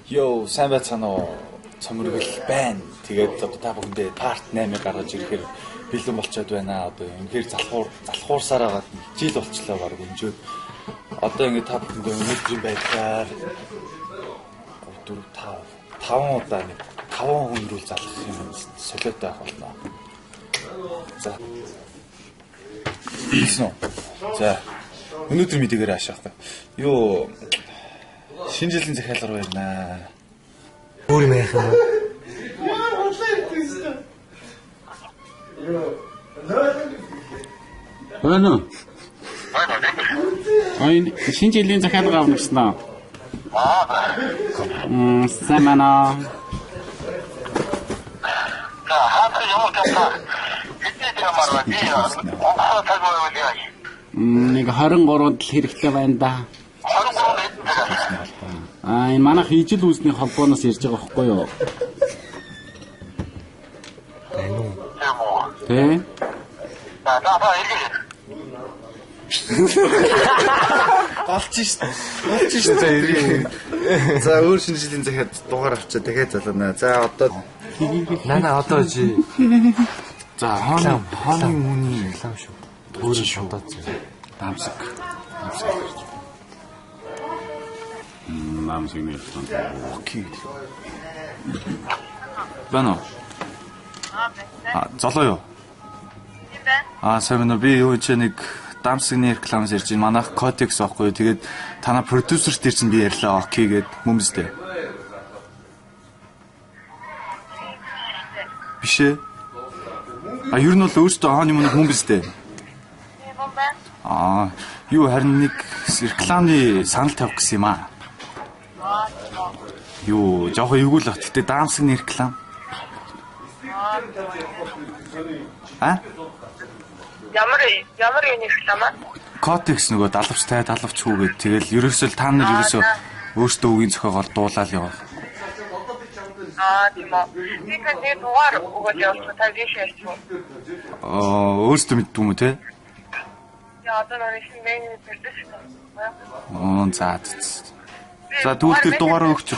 Йоо, сайн байцгаана уу? Цомрогл байна. Тэгээд одоо та бүхэндээ part 8-ыг гаргаж ирэхээр бэлэн болчиход байна. Одоо үнэхээр залхуурсаар агаад жил болчлоо баг өнжөөд. Одоо ингэ та бүхэндээ өнөөдрийн байдлаар 4 5 удаа нэг 5 хүнрүүл залах юм солиотой авах болно. За. За. Өнөөдөр мэдээгээр аашаахгүй. Юу шинэ жилийн захиалга байна. Өөр юм яах юм бэ? Ano? Ay, шинэ жилийн захиалга авна гэсэн аа. Сайн байна. Нэг 23-нд хэрэгтэй байна да. Энэ манайх ижил үүсний холбооноос ирж байгаа байхгүй юу? Тэ? Олж шít. За ирээ. За өөр шинэ жилийн захиад дугаар авчаа дахиад залуунаа. За одоо Нана одоо чи за хооны мөний лам шүү. Өөрөө шуудаад дамсаг. Намсаг нэрсэн. Окей. Бано. Золоо юу? Сайн би юу ч нэг дамсагны рекламс ирж байна. Манайх Котекс аахгүй. Тэгээд танаа продюсерт ирсэн би ярьлаа. Окей гэд хүмүүстээ. Биш ээ. Ер нь бол өөртөө хооны мөн хүмүүстээ. Юу харин нэг рекламны санал тавих гэсэн юм аа. Юу, жоох эвгүй л бат. Гэтэ дамсагны реклам. Ямар юм реклам аа? Котекс нөгөө далавчтай далавч хүүгээд тэгэл ерөөсөө та нар ерөөсөө өөртөө үгийн зохиогоор дуулаад яваа. Тийм үү. Би дугаар өгөөд явах та вишээс юу? Өөртөө мэддэг юм уу те? Яа, одоо нэг шинэ продюсер. За. За тэгвэл тэр дугаараа өгч.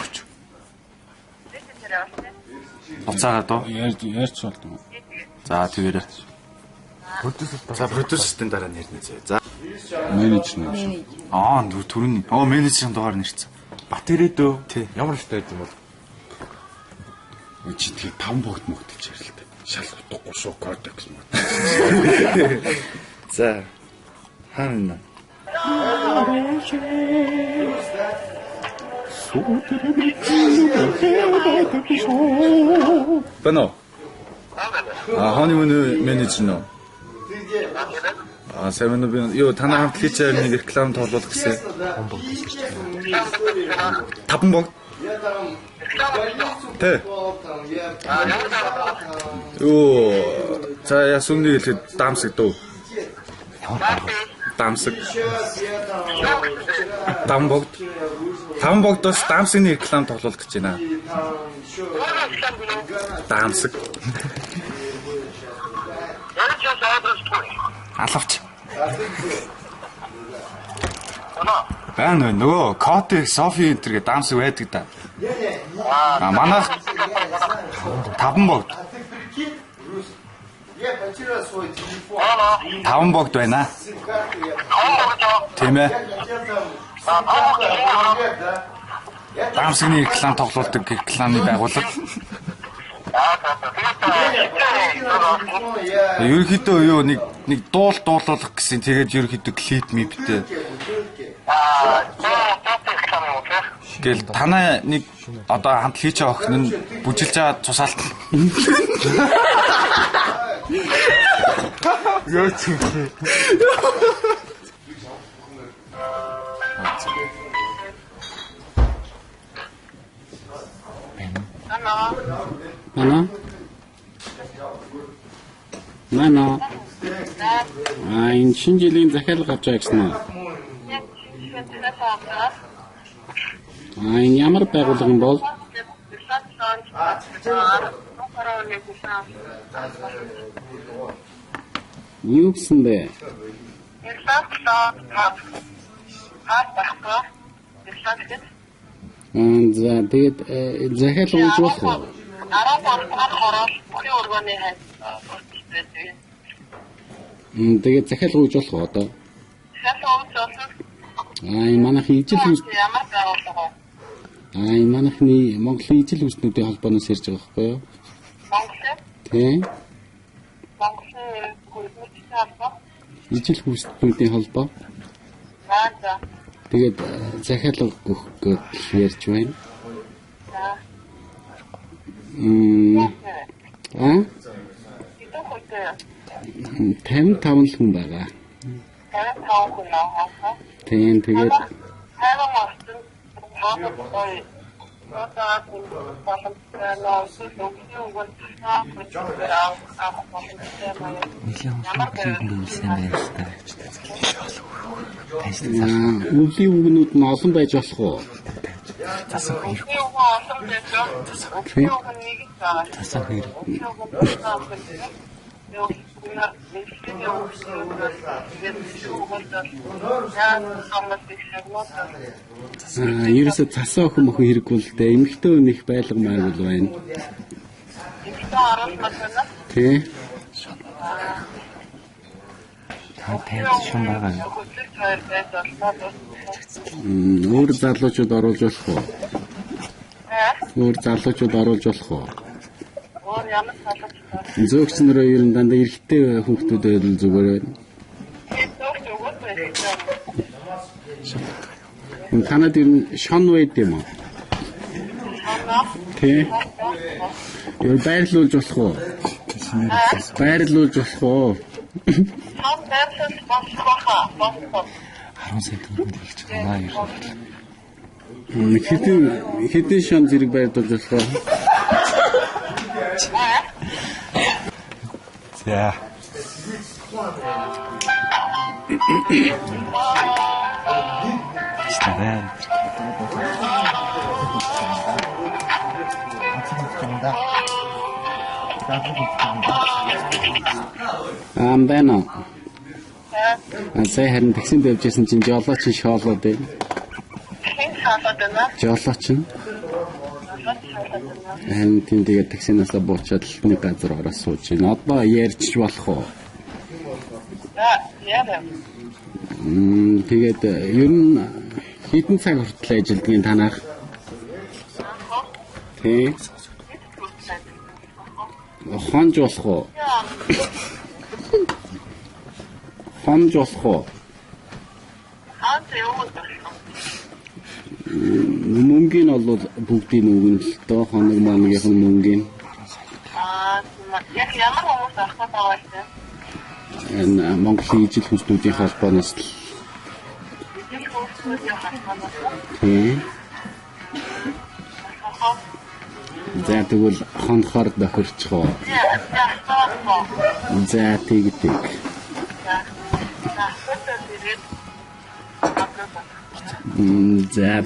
Буцаагаад доо. Ярьж болдгоо. За тэгээрэй. продюсер. За продюсертэн дараа нэрнэ зэ. За. Менежер юм шиг. Түрүүний. Менежерийн дугаар нэрсэн. Батэрээ дөө. Тий. Ямар штай юм бол? Чи тэгээ 5 богд мөгдөж ярилтай. Шал утгагүй шүү Котекс мод. За. Хаана? Бано. Хооны менежер нөө. Сайн би юу танаа хамт хийчихээ нэг реклам тоолох гэсэн. 5 богд. Тэ. Юу за ясүний хэлэхэд дамсаг дөө. Дамсаг. 5 богдоос дамсагны реклам тоглох гэж байна. Дамсаг. Алавч. Байна нөгөө Коте Софи энтер гэ дамсаг байдаг да. Манайх 5 богд. 5 богд байна. Тийм ээ. Дамсагны реклам тоглуулдаг рекламны байгууллага. Ерөнхийдөө юу нэг дуулах гэсэн тэгээд ерөнхийдөө клип миптэй. Гэл танаа нэг одоо хамт хийч байгаа охин нь бүжилж байгаа цусаалт. Яа чи. Нана. Энэ шинэ жилийн захиалга авч байгаа гэсэн үү? Энэ ямар байгууллага юм бол? Юу гэсэн бэ? За тэгээд захиалга өгч болох уу? 13 дахь хороол бүхний өргөний хайр. Тэгээд захиалга өгч болох уу одоо? Шалгууч болсон. Манайхын ижил хүс Ямар байгууллага вэ? манайхны Монголын ижил хүснүүдийн холбооноос ярьж байгаа байхгүй юу? Монголын Тийм. Монголын хөрмөчтэй холбоо. Ижил хүснүүдийн холбоо. За. Тэгээд захиалга өгөх гэж ярьж байна. За. Хэдэн хүнтэй? 55 хүн байгаа. 55 хүн аа. Тийм тэгээд хайрын орчин хаалгой одоо өвлийн үгнүүд нь олон байж болох уу? Засаг хэрэг. Засаг хэрэг. Ерөөсө цасан охин мохин хэрэггүй л дээ. Эмэгтэй хүн их байлгамаагүй л байна. Тий. Тавьж шум байгаа. Өөр залуучууд оруулж болох уу? Өөр залуучууд оруулж болох уу? өөр ямар салж Зөөгч нараа ер нь дандаа эрэгтэй хүүхдүүд байл зүгээр байна. Танад ер нь шон байд юм уу? Тий. Юу байрлуулж болох уу? Байрлуулж болох уу? 10 сая төгрөг хэлж байгаа юм. Хэдэн шон зэрэг байрлуулж болох уу? За. Стайл. Байна. Сая харин таксинд явжсэн чинь жолооч шоолоод байна. Хэн шоолоод байна? Жолооч нь. Тийм тэгээд таксинаас буучаад нэг газар ороод сууж байна. Одоо ярьж болох уу? Яа. Тэгээд ер нь хэдэн цаг хүртэл ажилладгийг танах? Тий. Хонж болох уу? Хонж болох уу? Мөнгөний нь бол бүгдийн үгэн л доо хоног мангийнх нь мөнгөний. Яг ямар хүмүүс авах байгаа вэ? Энэ Монголын ижил хүснүүдийн холбооноос л. За тэгвэл хонхоор бохирчих уу? За тэгдэг. За